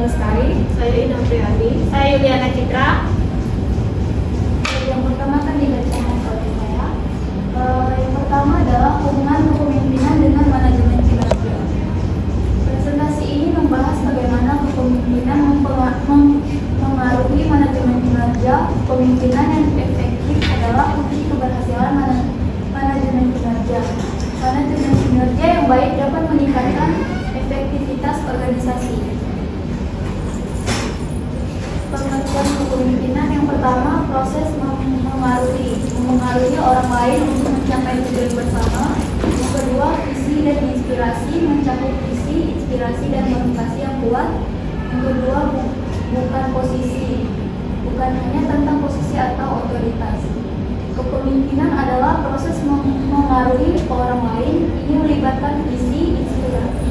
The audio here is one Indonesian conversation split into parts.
Lestari. Saya Ina Priani. Saya Yuliana Citra. Yang pertama akan dibacakan oleh saya. Yang pertama adalah hubungan kepemimpinan dengan manajemen kinerja. Presentasi ini membahas bagaimana kepemimpinan mempengaruhi manajemen kinerja. Kepemimpinan yang efektif adalah kunci keberhasilan manajemen kinerja. Manajemen kinerja yang baik dapat meningkatkan efektivitas organisasi. Pengertian kepemimpinan yang pertama, proses memengaruhi orang lain untuk mencapai tujuan bersama. Yang kedua, visi dan inspirasi, mencakup visi, inspirasi dan motivasi yang kuat. Yang kedua, bukan hanya tentang posisi atau otoritas. Kepemimpinan adalah proses memengaruhi orang lain. Ini melibatkan visi,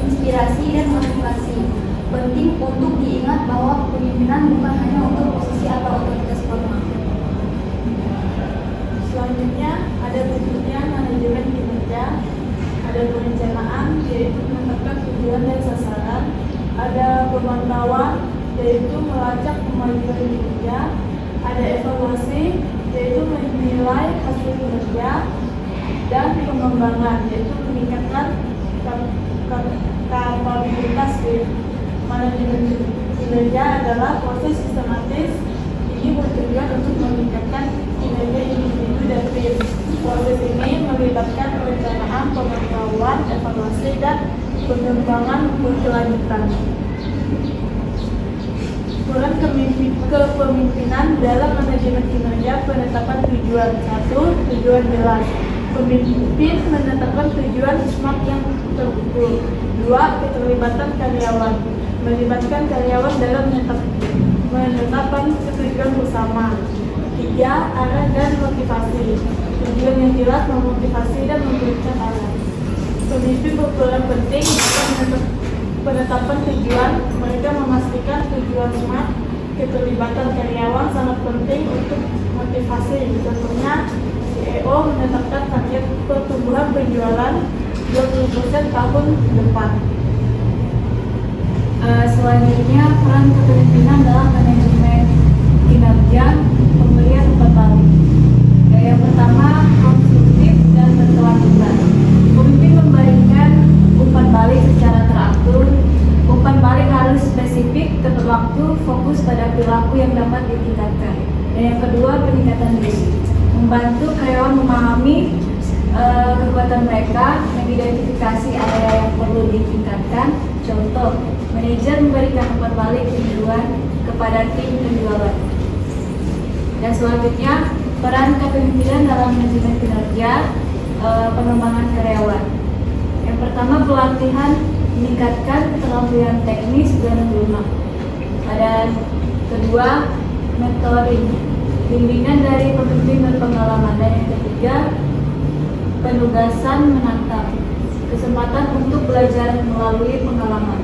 inspirasi dan motivasi. Penting untuk diingat bahwa kepemimpinan bukan hanya untuk posisi atau otoritas formal. Selanjutnya ada bentuknya manajemen kinerja. Ada perencanaan, yaitu menetapkan tujuan dan sasaran. Ada pemantauan, yaitu melacak kemajuan kinerja. Ada evaluasi, yaitu menilai hasil kinerja. Dan pengembangan, yaitu meningkatkan kapabilitas manajemen kinerja adalah proses sistematis. Ini bertujuan untuk meningkatkan kinerja individu dan tim. Proses ini melibatkan perencanaan, pemantauan, evaluasi, dan pengembangan berkelanjutan. Peran kepemimpinan dalam manajemen kinerja. Penetapan tujuan. 1. Tujuan jelas. Pemimpin menetapkan tujuan SMART yang terukur. 2. Keterlibatan karyawan. Melibatkan karyawan dalam menetapkan tujuan bersama. 3. Arah dan motivasi. Tujuan yang jelas memotivasi dan memberikan arah. Pemimpin berperan penting dalam penetapan tujuan. Mereka memastikan tujuan SMART. Keterlibatan karyawan sangat penting untuk motivasi. Contohnya, CEO menetapkan target pertumbuhan penjualan 20% tahun depan. Selanjutnya, peran kepemimpinan dalam manajemen kinerja. Pemberian umpan balik. Yang pertama, konstruktif dan berkelanjutan. Pemimpin memberikan umpan balik secara teratur. Umpan balik harus spesifik, tepat waktu, fokus pada perilaku yang dapat ditingkatkan. Dan yang kedua, peningkatan diri. Membantu karyawan memahami kekuatan mereka, mengidentifikasi area yang perlu ditingkatkan. Contoh, manajer memberikan umpan balik tujuan kepada tim penjualan. Dan selanjutnya, peran kepemimpinan dalam manajemen kinerja, pengembangan karyawan. Yang pertama, pelatihan meningkatkan keterampilan teknis dan lunak. Ada kedua, mentoring, bimbingan dari pemimpin berpengalaman. Dan yang ketiga, penugasan menantang, kesempatan untuk belajar melalui pengalaman.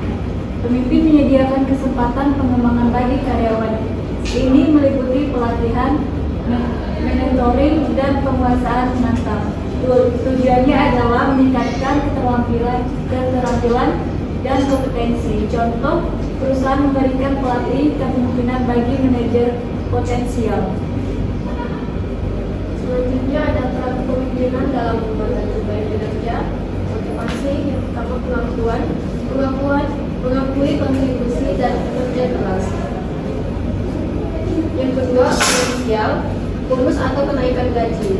Pemimpin menyediakan kesempatan pengembangan bagi karyawan. Ini meliputi pelatihan, mentoring, dan penguasaan menantang. Tujuannya adalah meningkatkan keterampilan dan kompetensi. Contoh, perusahaan memberikan pelatih kepemimpinan bagi manajer potensial. Selanjutnya ada peran kepemimpinan dalam manajemen kinerja. Motivasi, yang pertama pengakuan, mengakui kontribusi dan kerja keras. Yang kedua, finansial, bonus atau kenaikan gaji.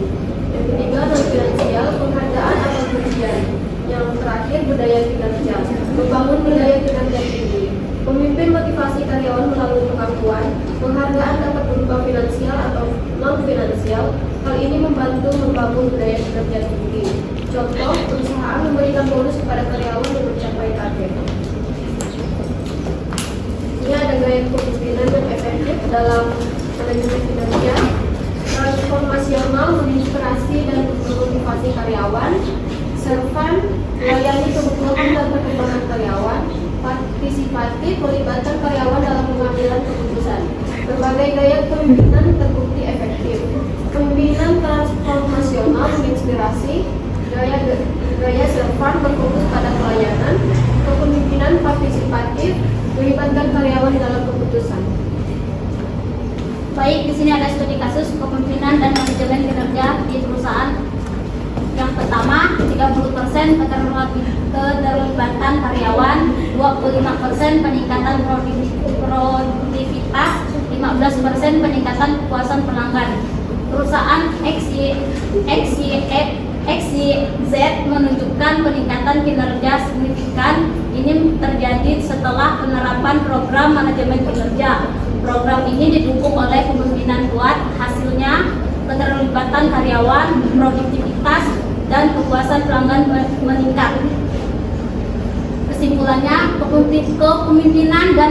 Yang ketiga, non finansial, penghargaan atau pujian. Yang terakhir, budaya kinerja, membangun budaya kinerja tinggi. Pemimpin motivasi karyawan melalui pengakuan. Penghargaan dapat berupa finansial atau non finansial. Hal ini membantu membangun budaya kinerja tinggi. Contoh, perusahaan memberikan bonus kepada karyawan yang mencapai target. Ini ada gaya kepemimpinan yang efektif dalam manajemen kinerja. Transformasional, menginspirasi dan memotivasi karyawan. Servan, melayani kebutuhan dan perkembangan karyawan. Partisipatif, melibatkan karyawan dalam pengambilan keputusan. Berbagai gaya kepemimpinan terbukti efektif. Kepemimpinan transformasional menginspirasi. Gaya servan berfokus pada pelayanan. Kepemimpinan partisipatif melibatkan karyawan dalam keputusan. Baik, di sini ada studi kasus kepemimpinan dan manajemen kinerja di perusahaan. Yang pertama, 30% keterlibatan karyawan, 25% peningkatan produktivitas, 15% peningkatan kepuasan pelanggan. Perusahaan XYZ menunjukkan peningkatan kinerja signifikan. Ini terjadi setelah penerapan program manajemen kinerja. Program ini didukung oleh kepemimpinan kuat, hasilnya keterlibatan karyawan, produktivitas, dan kepuasan pelanggan meningkat. Kesimpulannya, kepemimpinan dan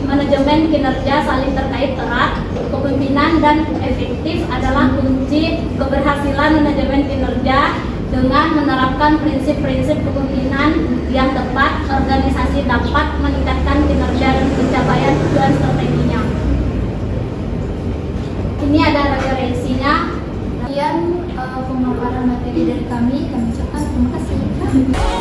manajemen kinerja saling terkait erat. Kepemimpinan dan efektif adalah kunci keberhasilan manajemen kinerja. Dengan menerapkan prinsip-prinsip kepemimpinan yang tepat, organisasi dapat meningkatkan kinerja dan pencapaian tujuan strateginya. Ini ada referensinya. Kemudian pemaparan materi dari kami ucapkan terima kasih.